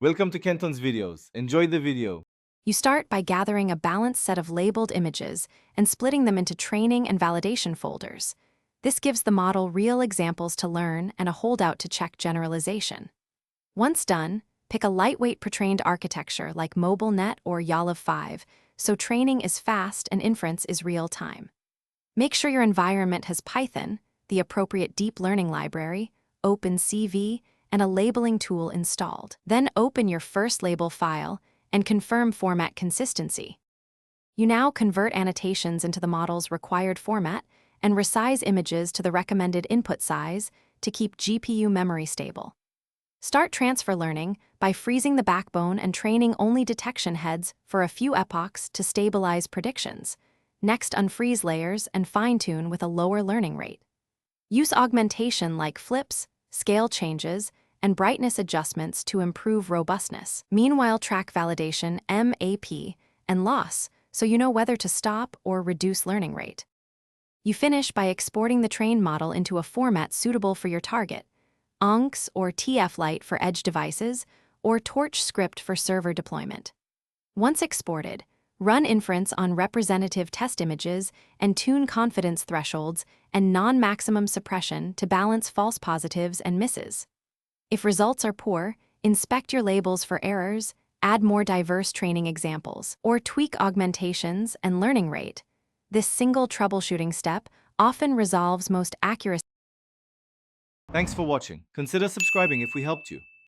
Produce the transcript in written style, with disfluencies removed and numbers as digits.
Welcome to Kenton's videos. Enjoy the video. You start by gathering a balanced set of labeled images and splitting them into training and validation folders. This gives the model real examples to learn and a holdout to check generalization. Once done, pick a lightweight pre-trained architecture like MobileNet or YALOV 5, so training is fast and inference is real-time. Make sure your environment has Python, the appropriate deep learning library, OpenCV, and a labeling tool installed. Then open your first label file and confirm format consistency. You now convert annotations into the model's required format and resize images to the recommended input size to keep GPU memory stable. Start transfer learning by freezing the backbone and training only detection heads for a few epochs to stabilize predictions. Next, unfreeze layers and fine-tune with a lower learning rate. Use augmentation like flips, scale changes, and brightness adjustments to improve robustness. Meanwhile, track validation, MAP, and loss so you know whether to stop or reduce learning rate. You finish by exporting the trained model into a format suitable for your target, ONCS or TF-Lite for edge devices, or Torch script for server deployment. Once exported, run inference on representative test images and tune confidence thresholds and non-maximum suppression to balance false positives and misses. If results are poor, inspect your labels for errors, add more diverse training examples, or tweak augmentations and learning rate. This single troubleshooting step often resolves most accurate. Thanks for watching. Consider subscribing if we helped you.